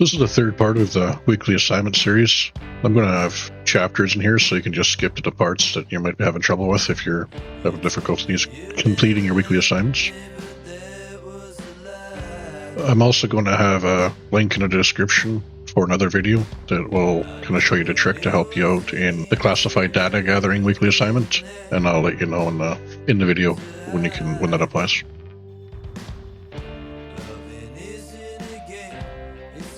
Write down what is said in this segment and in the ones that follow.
So this is the third part of the weekly assignment series. I'm going to have chapters in here so you can just skip to the parts that you might be having trouble with if you're having difficulties completing your weekly assignments. I'm also going to have a link in the description for another video that will kind of show you the trick to help you out in the classified data gathering weekly assignment, and I'll let you know in the video when that applies.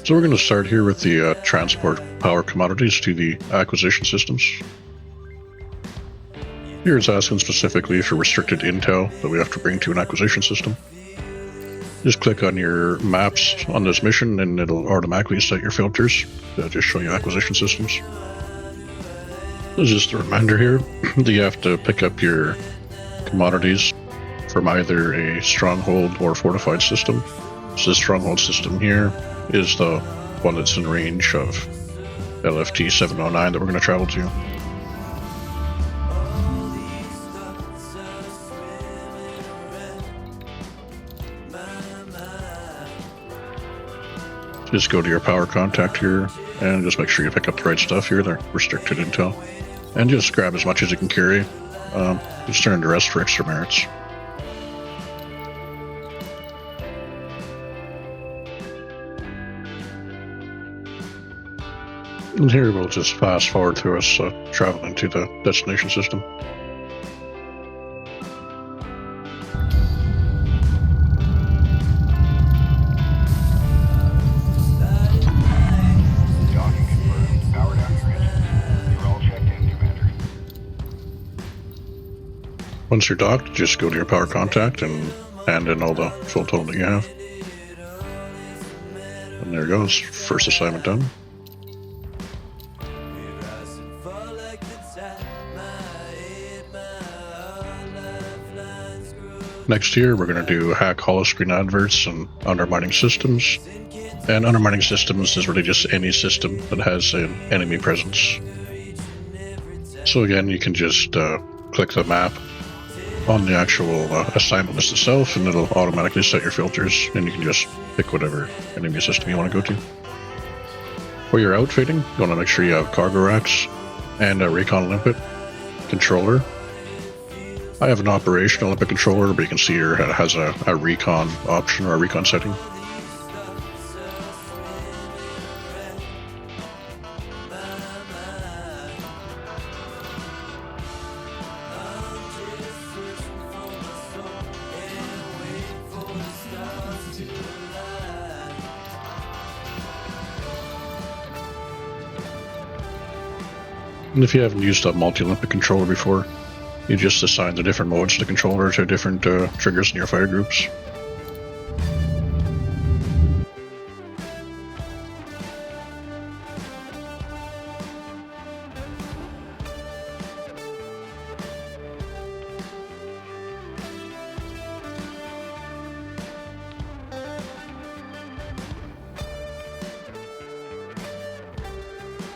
So we're going to start here with the transport power commodities to the acquisition systems. Here it's asking specifically for restricted intel that we have to bring to an acquisition system. Just click on your maps on this mission and it'll automatically set your filters to just show you acquisition systems. This is just a reminder here that you have to pick up your commodities from either a stronghold or fortified system. So this stronghold system here is the one that's in range of LFT 709 that we're going to travel to. Just go to your power contact here and just make sure you pick up the right stuff here, the restricted intel, and just grab as much as you can carry. Just turn the rest for extra merits. And here we'll just fast forward through us traveling to the destination system. Once you're docked, just go to your power contact and hand in all the full total that you have. And there it goes, first assignment done. Next here, we're going to do hack Holoscreen adverts and undermining systems. And undermining systems is really just any system that has an enemy presence. So again, you can just click the map on the actual assignment list itself, and it'll automatically set your filters, and you can just pick whatever enemy system you want to go to. For your outfitting, you want to make sure you have cargo racks and a recon limpet controller. I have an operational limpet controller, but you can see here it has a recon option or a recon setting. And if you haven't used a multi-limpet controller before, you just assign the different modes of the controller to different triggers in your fire groups.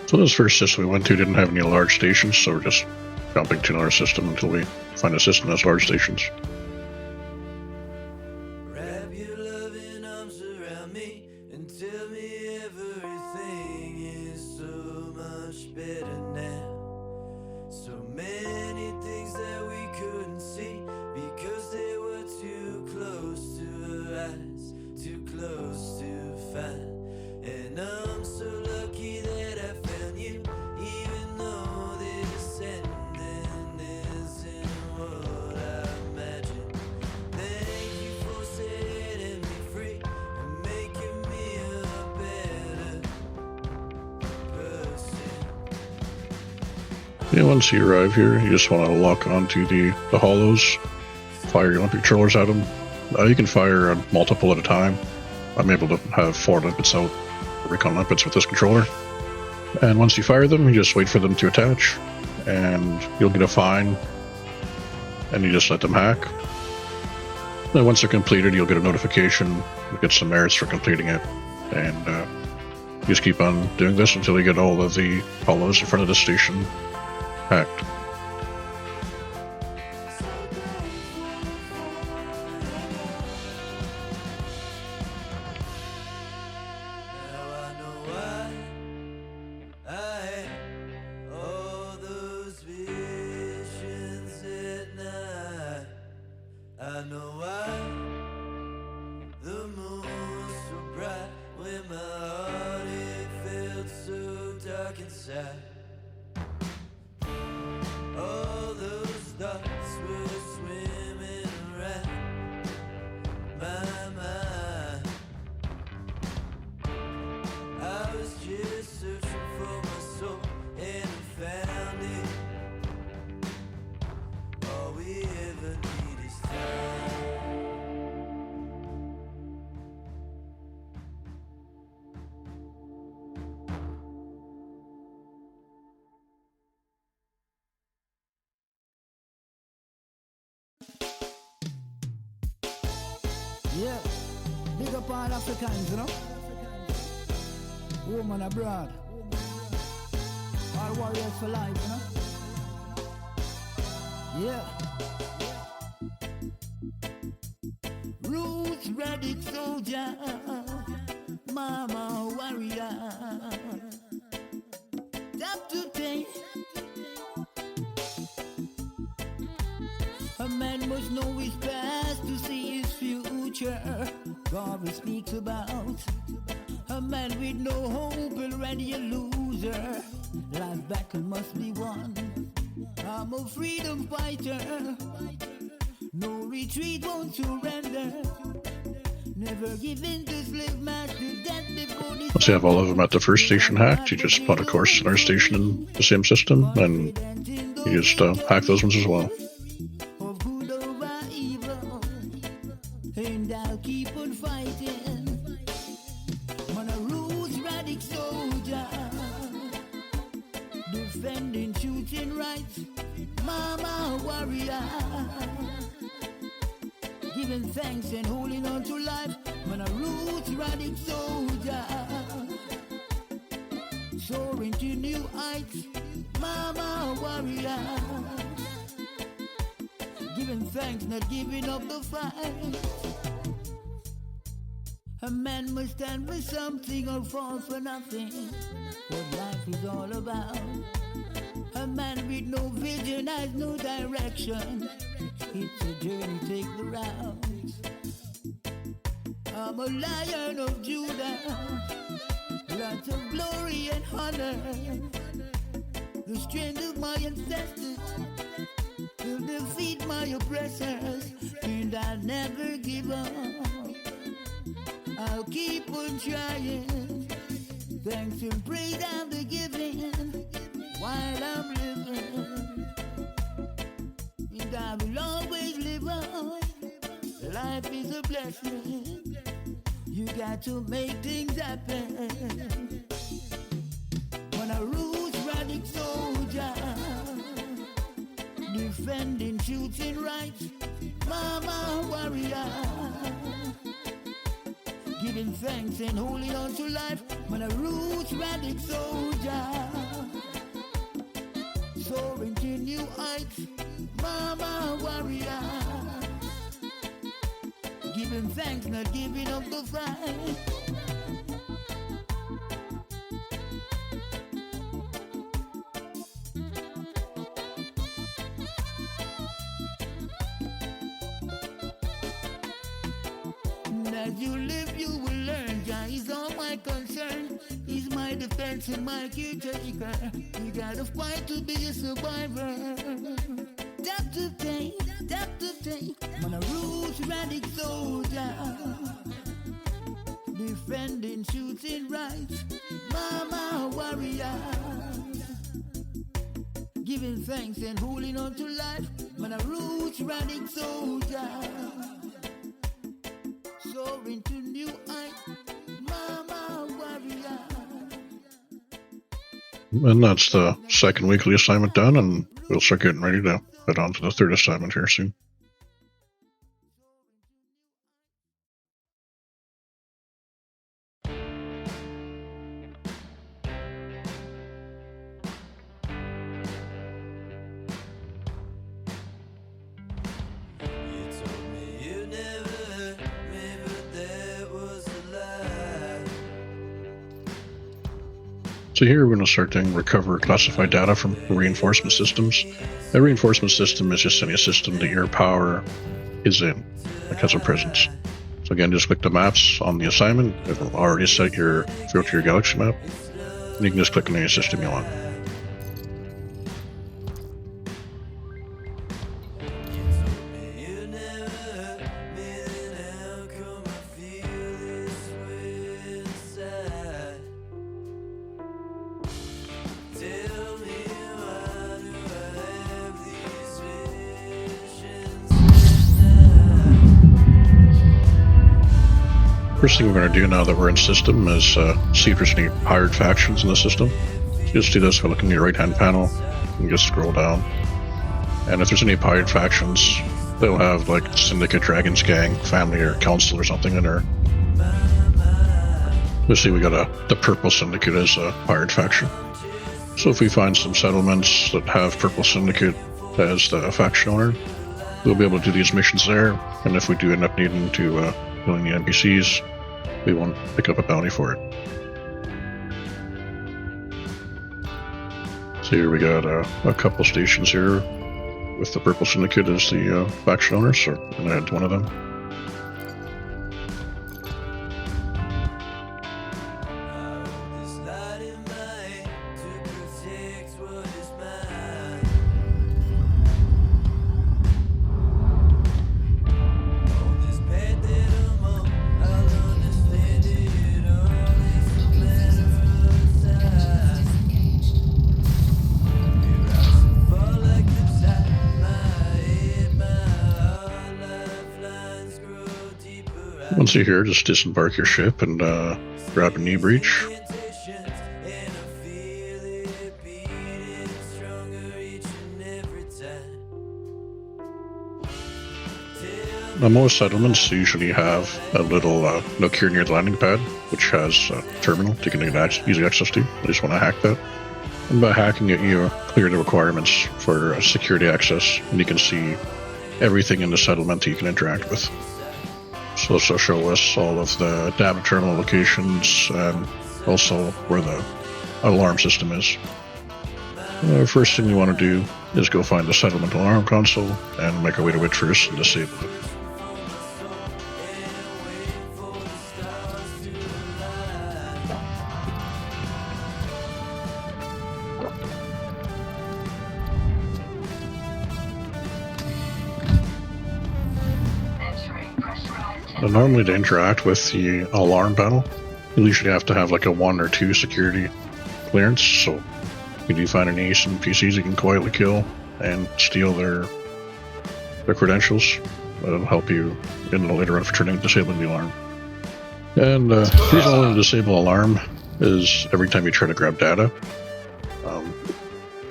So this first system we went to didn't have any large stations, so we're just jumping to another system until we find a system that has large stations. Wrap your loving arms around me and tell me everything is so much better now. So many things that we couldn't see because they were too close to our eyes, too close to find. And I'm so lucky that I found you, even though this ending isn't what I imagined. Thank you for setting me free and making me a better person. Yeah, once you arrive here, you just want to lock onto the holos, fire your limpet controllers at them. You can fire multiple at a time. I'm able to have 4 limpets out, recon limpets with this controller. And once you fire them, you just wait for them to attach, and you'll get a fine, and you just let them hack. Then once they're completed, you'll get a notification, you'll get some merits for completing it, and you just keep on doing this until you get all of the hollows in front of the station hacked. Now I know Yeah, big up all Africans, you know. Woman abroad. All warriors for life, you know. Yeah. Roots radic soldier, mama warrior. Top to take. A man must know his past to see his future. God speaks about a man with no hope, already a loser. Life battle must be won. I'm a freedom fighter. No retreat, won't surrender. Never give in to slave master death before this. Once you have all of them at the first station hacked, you just put a course in our station in the same system, and you just hack those ones as well. Of good over evil, and I'll keep on fighting. Man, a roots radic soldier, defending, shooting rights. Mama warrior, giving thanks and holding on to life. Man, a roots radic soldier, soaring to new heights. Mama warrior, giving thanks, not giving up the fight. A man must stand for something or fall for nothing. What life is all about. A man with no vision has no direction. It's a journey, take the rounds. I'm a lion of Judah, lots of glory and honor. The strength of my ancestors will defeat my oppressors, and I'll never give up. I'll keep on trying. Thanks and praise I'm the giving while I'm living, and I will always live on. Life is a blessing. You got to make things happen. When a roots radic soldier, defending, shooting rights. Mama warrior, giving thanks and holding on to life. When a roots radic soldier, soaring to new heights. Mama warrior, giving thanks, not giving up the fight. As you live, you will learn. Jah is all my concern. He's my defense and my caretaker. You gotta fight to be a survivor. Tap to take, man, a roots radic soldier, defending, shooting rights. Mama warrior, giving thanks and holding on to life. Man, a roots radic soldier, soaring to new heights. Mama warrior. And that's the second weekly assignment done, and we'll start getting ready to head on to the third assignment here soon. So here we're going to start doing recover classified data from reinforcement systems. A reinforcement system is just any system that your power is in, like has a presence. So again, just click the maps on the assignment. It will already set your filter your galaxy map. And you can just click on any system you want. First thing we're going to do now that we're in system is see if there's any pirate factions in the system. So just do this by looking at your right hand panel and just scroll down. And if there's any pirate factions, they'll have like Syndicate, Dragon's Gang, Family, or Council or something in there. We see we got the Purple Syndicate as a pirate faction. So if we find some settlements that have Purple Syndicate as the faction owner, we'll be able to do these missions there. And if we do end up needing to killing the NPCs, we won't pick up a bounty for it. So here we got a couple stations here with the Purple Syndicate as the faction owner, so we're going to head to one of them. Once you're here, just disembark your ship and grab a knee breach. Now, most settlements usually have a little nook here near the landing pad, which has a terminal you can get easy access to. You just want to hack that. And by hacking it, you clear the requirements for security access, and you can see everything in the settlement that you can interact with. So this will show us all of the data terminal locations and also where the alarm system is. The first thing you want to do is go find the settlement alarm console and make our way to it first and disable it. Now, normally to interact with the alarm panel, you usually have to have like a 1 or 2 security clearance, so if you do find any PCs you can quietly kill and steal their credentials. That'll help you in the later on for disabling the alarm. And the reason I want to disable alarm is every time you try to grab data,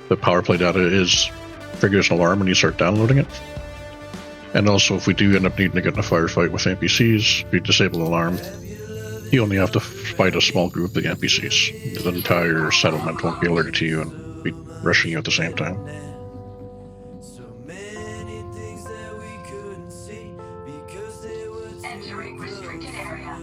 the PowerPLay data triggers an alarm when you start downloading it. And also, if we do end up needing to get in a firefight with NPCs, if you disable the alarm, you only have to fight a small group of the NPCs. The entire settlement won't be alerted to you and be rushing you at the same time. Entering restricted area.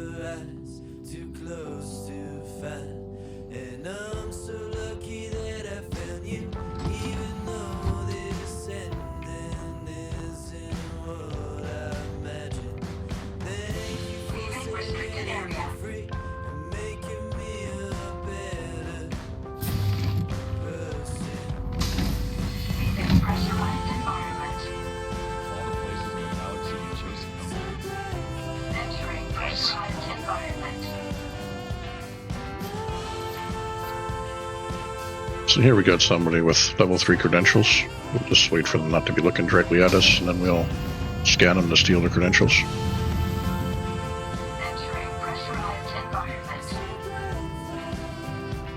So here we got somebody with level 3 credentials. We'll just wait for them not to be looking directly at us, and then we'll scan them to steal their credentials.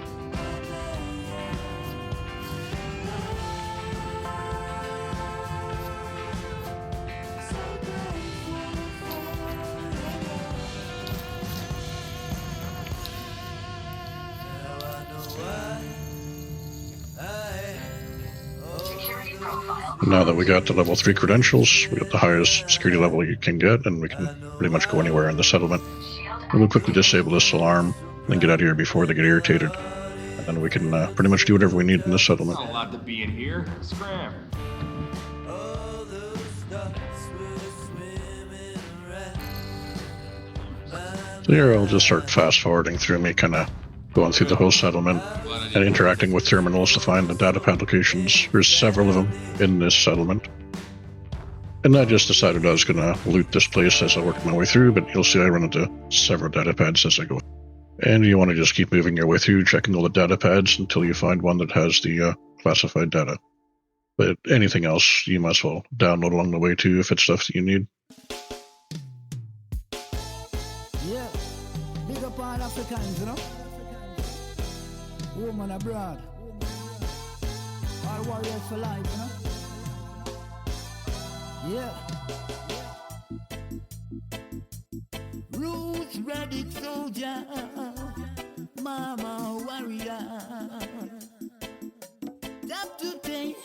Entering pressurized environment. Now that we got the level 3 credentials, we got the highest security level you can get, and we can pretty much go anywhere in the settlement. And we'll quickly disable this alarm and get out of here before they get irritated. And then we can pretty much do whatever we need in this settlement. Not allowed to be in here. Scram. So here I'll just start fast forwarding through me, kind of going through the whole settlement and interacting with terminals to find the data pad locations. There's several of them in this settlement. And I just decided I was going to loot this place as I work my way through, but you'll see I run into several data pads as I go. And you want to just keep moving your way through, checking all the data pads until you find one that has the classified data. But anything else, you might as well download along the way too if it's stuff that you need. Yeah, big up all Africans, you know? Woman abroad. All warriors for life, you know? Yeah. Roots radic soldier, mama warrior. Up to date.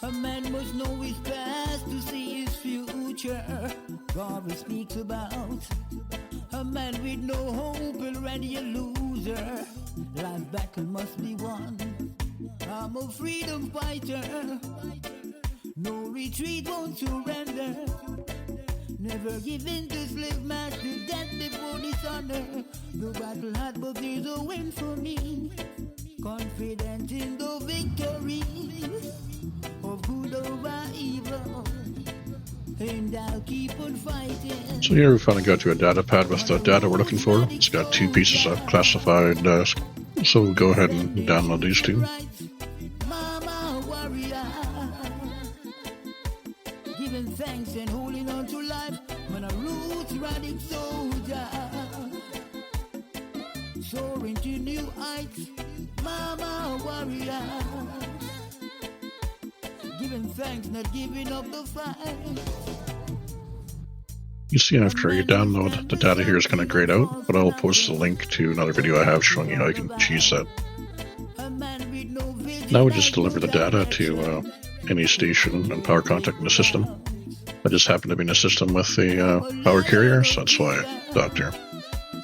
A man must know his past to see his future. God speaks about a man with no hope, already a loser. Life battle must be won. I'm a freedom fighter. No retreat, won't surrender. Never give in to slave master, death before dishonor. No battle hard, but there's a win for me. Confident in the victory of good over evil. And I'll keep on fighting. So here we finally got to a data pad with the data we're looking for. It's got 2 pieces of classified, so we'll go ahead and download these 2. Mama warrior, giving thanks and holding on to life. When a roots radic soldier, soaring to new heights. Mama warrior, giving thanks, not giving up the fight. You see, after you download, the data here is going to grayed out, but I'll post a link to another video I have showing you how you can cheese that. Now we just deliver the data to any station and power contact in the system. I just happen to be in a system with the power carrier, so that's why I docked here.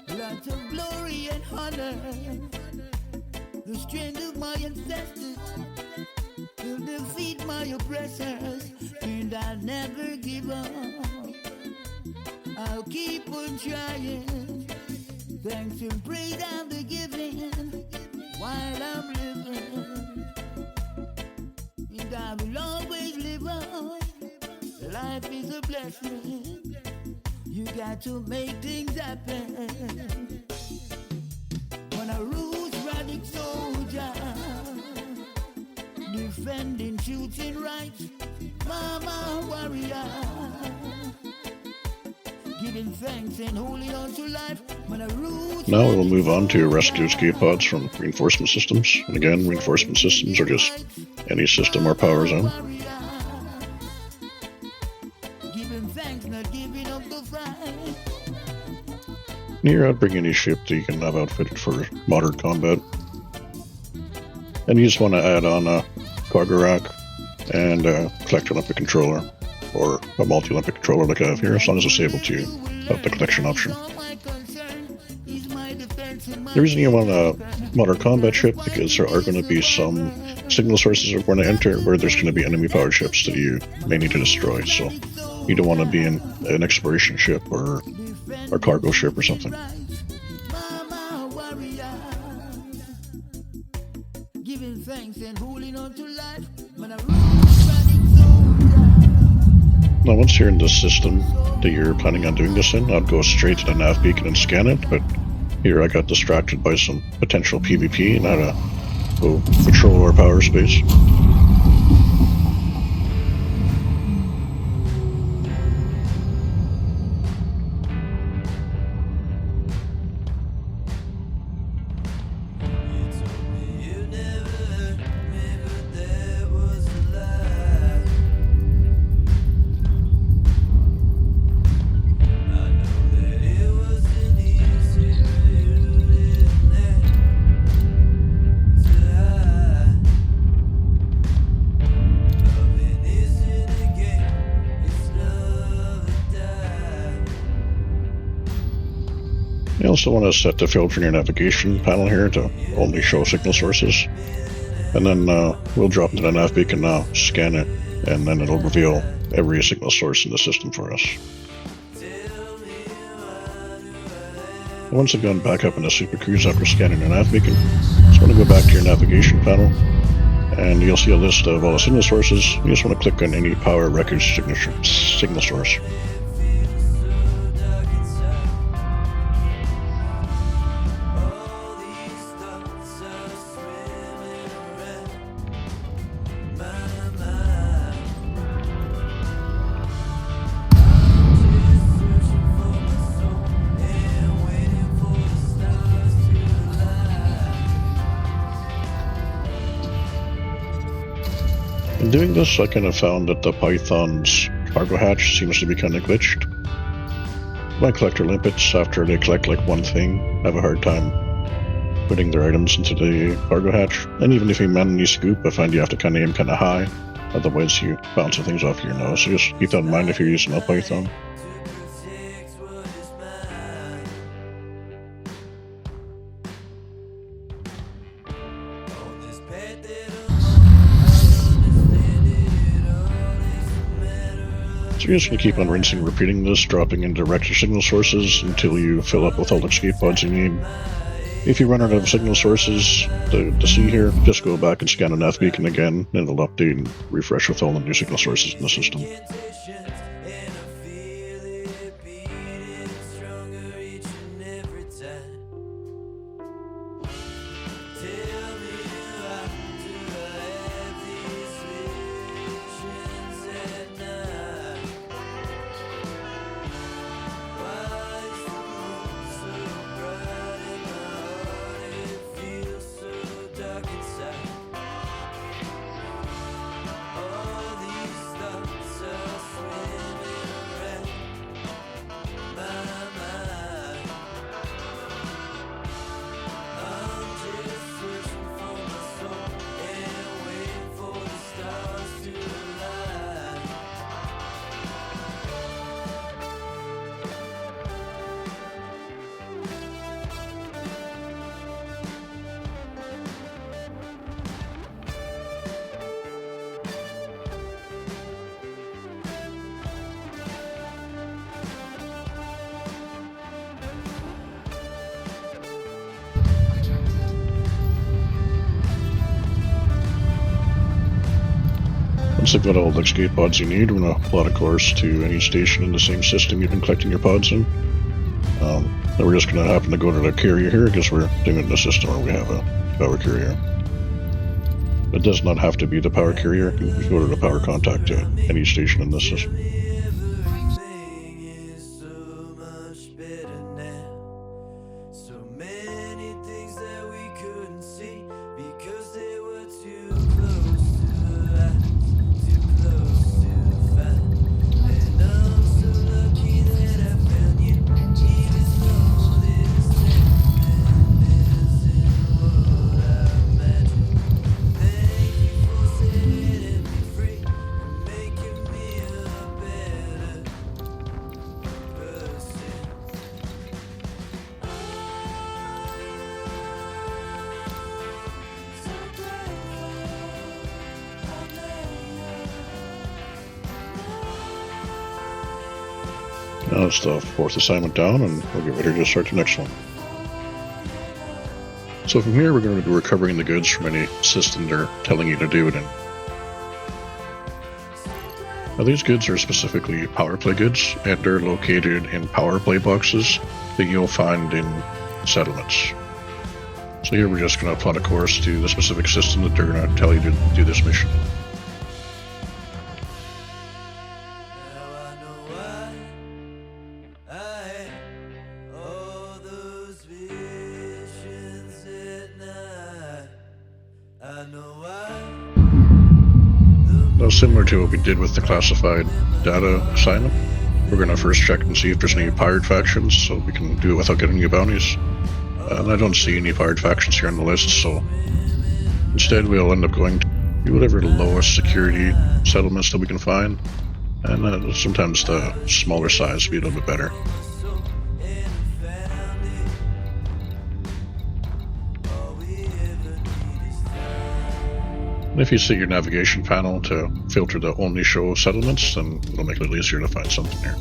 Lots of glory and honor, the strength of my ancestors will defeat my oppressors, and I'll never give up. I'll keep on trying. Thanks and praise I'm the giving while I'm living, and I will always live on. Life is a blessing. You got to make things happen. When a roots radic soldier, defending, shooting rights, mama warrior, giving thanks and holding on to life. When a roots Now we'll move on to rescue escape pods from reinforcement systems. And again, reinforcement systems are just any system or power zone. giving thanks, not giving up the fight. Here, I'll bring any ship that you can have outfitted for modern combat. And you just want to add on a cargo rack and a collect Olympic controller, or a multi-Olympic controller like I have here, as long as it's able to have the collection option. The reason you want a modern combat ship, because there are going to be some signal sources that are going to enter where there's going to be enemy powered ships that you may need to destroy, so you don't want to be in an exploration ship or a cargo ship or something. Giving thanks and holding on to life. When a roots radic soldier, Now once you're in this system that you're planning on doing this in, I'd go straight to the nav beacon and scan it, but here I got distracted by some potential PvP and I had to go patrol our power space. You never hurt me, but that was a lie. I know that it wasn't easy for you, didn't it? To hide. Loving isn't a game, it's love or die. You also want to set the filter in your navigation panel here to only show signal sources. And then we'll drop into the nav beacon now, scan it, and then it'll reveal every signal source in the system for us. Once again, back up in the Super Cruise after scanning your nav beacon. Just want to go back to your navigation panel, and you'll see a list of all the signal sources. You just want to click on any power record signal source. All these thoughts are swimming around my mind. I'm just searching for my soul and waiting for the stars to align. doing this, I kind of found that the Python's cargo hatch seems to be kind of glitched. My collector limpets, after they collect like one thing, have a hard time putting their items into the cargo hatch. And even if you manually scoop, I find you have to kind of aim kind of high, otherwise you bounce things off your nose. So just keep that in mind if you're using a Python. So you're just going to keep on rinsing and repeating this, dropping in direct signal sources until you fill up with all the escape pods you need. If you run out of signal sources to see here, just go back and scan an F beacon again, and it'll update and refresh with all the new signal sources in the system. Once you've got all the escape pods you need, we're going to plot a course to any station in the same system you've been collecting your pods in. Then we're just going to happen to go to the carrier here because we're doing it in a system where we have a power carrier. It does not have to be the power carrier. You can go to the power contact to any station in this system. Now it's the fourth assignment down, and we'll get ready to start the next one. So from here, we're going to be recovering the goods from any system they're telling you to do it in. Now these goods are specifically PowerPlay goods, and they're located in PowerPlay boxes that you'll find in settlements. So here we're just going to plot a course to the specific system that they're going to tell you to do this mission. Now, similar to what we did with the classified data assignment, we're going to first check and see if there's any pirate factions, so we can do it without getting new bounties. And I don't see any pirate factions here on the list, so instead we'll end up going to whatever the lowest security settlements that we can find, and sometimes the smaller size will be a little bit better. And if you set your navigation panel to filter the only show settlements, then it'll make it a little easier to find something here.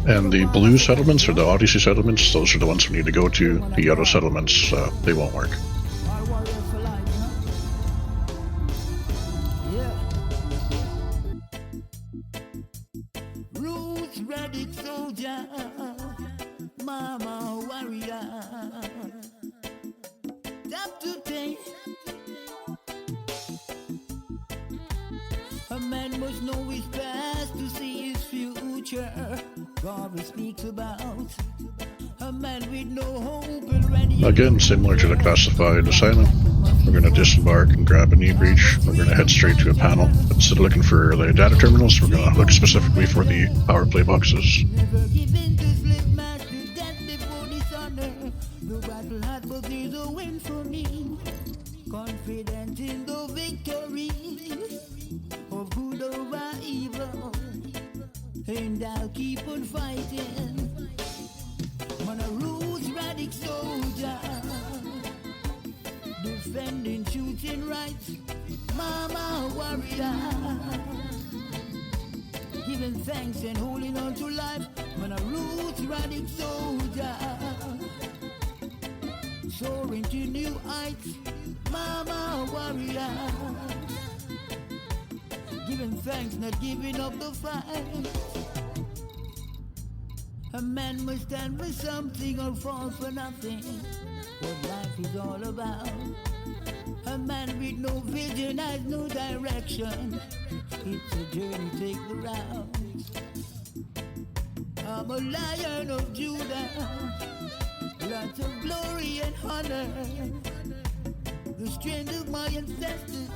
And the blue settlements, or the Odyssey settlements, those are the ones we need to go to. The yellow settlements, they won't work. Roots, radic soldier, mama warrior. Up to date. A man must know his past to see his future. God speaks about A man with no hope already. Again, similar to the classified assignment, we're going to disembark and grab an e-breach. We're going to head straight to a panel. Instead of looking for the data terminals, we're going to look specifically for the PowerPLay boxes. Never give in to slave master, death before dishonor. The battle hard, but there's a win for me. Confident in the victory of good over evil, and I'll keep on fighting. Man, a roots radic soldier, defending, shooting rights. Mama warrior, giving thanks and holding on to life. Man, a roots radic soldier, soaring to new heights. Mama warrior, giving thanks, not giving up the fight. A man must stand for something or fall for nothing. What life is all about. A man with no vision has no direction. It's a journey, take the rounds. I'm a lion of Judah, lots of glory and honor. The strength of my ancestors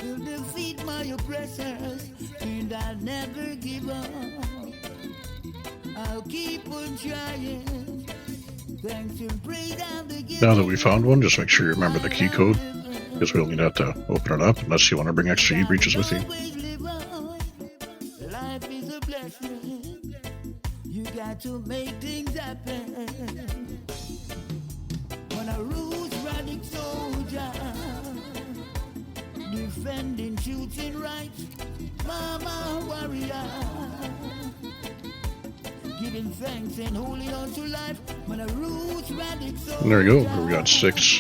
will defeat my oppressors, and I'll never give up. I'll keep on trying. Thanks and praise and the gift. Now that we found one, just make sure you remember the key code, because we'll need that to open it up, unless you want to bring extra e-breaches with you. Life is a blessing. You got to make things happen. When a roots radic soldier, defending, shooting rights. Mama warrior, giving thanks and holding on to life. When a roots radic soldier. And there you go. We got 6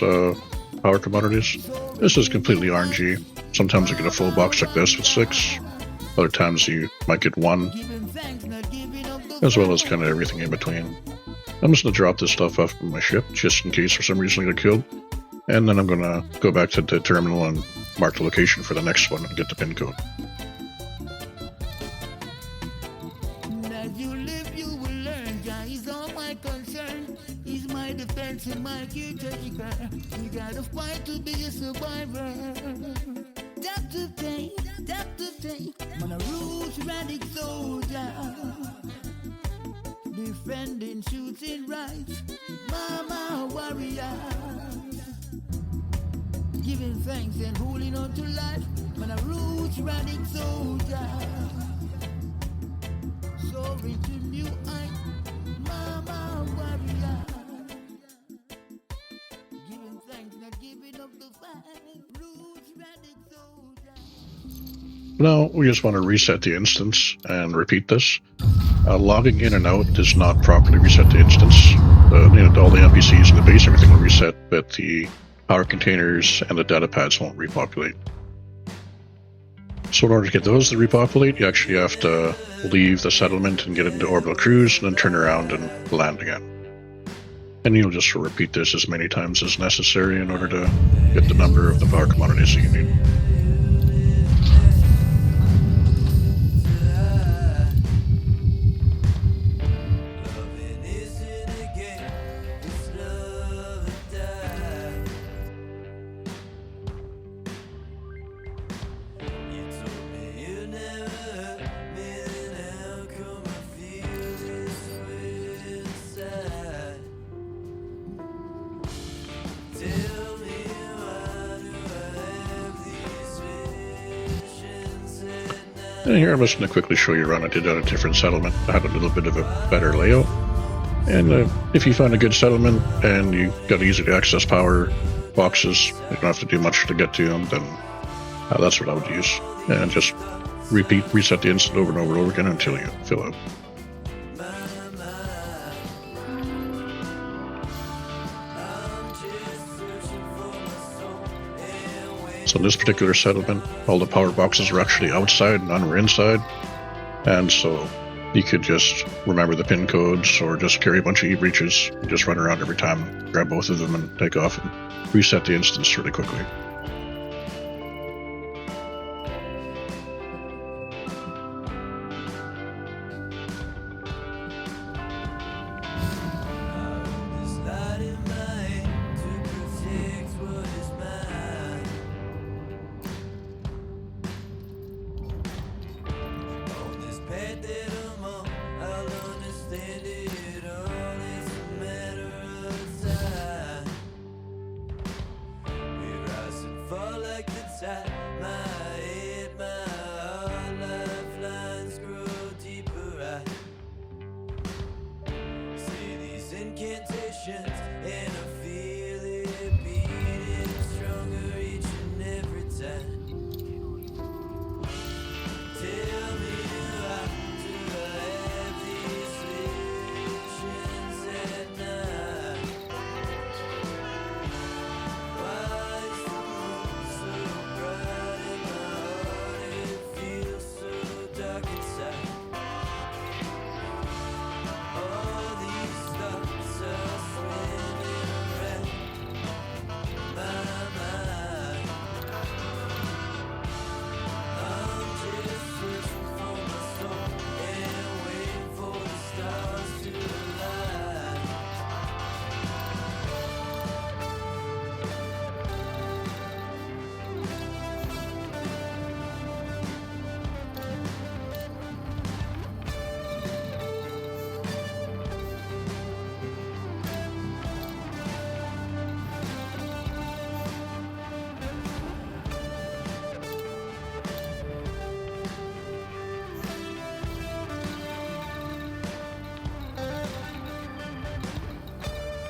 power commodities. This is completely RNG. Sometimes you get a full box like this with 6. Other times you might get 1, Giving thanks, not giving up the as well as kind of everything in between. I'm just going to drop this stuff off my ship, just in case for some reason I get killed. And then I'm going to go back to the terminal and mark the location for the next one and get the pin code. As you live, you will learn. Jah is all my concern. He's my defense and my caretaker. You gotta fight to be a survivor. Dr. Day, man, a roots radic soldier, defending, shooting rights. Mama warrior, giving thanks and holding on to life. Man, a roots radic soldier, soaring to new heights. Mama warrior, giving thanks, not giving up the fight. Roots radic soldier. Now, we just want to reset the instance and repeat this. Logging in and out does not properly reset the instance. All the NPCs in the base, everything will reset, but the power containers and the data pads won't repopulate. So in order to get those to repopulate, you actually have to leave the settlement and get into orbital cruise, and then turn around and land again. And you'll just repeat this as many times as necessary in order to get the number of the power commodities that you need. Loving isn't a game, it's love or die. You told me you never hurt me, then how come I feel this way inside? Tell me why do I have these visions at night? And here I'm just going to quickly show you around. I did at a different settlement. I had a little bit of a better layout. And if you find a good settlement and you got easy to access power boxes, you don't have to do much to get to them, then that's what I would use. And just reset the instant over and over and over again until you fill out. So in this particular settlement, all the power boxes are actually outside, none were inside. And so you could just remember the pin codes or just carry a bunch of e-breaches and just run around every time, grab both of them and take off and reset the instance really quickly.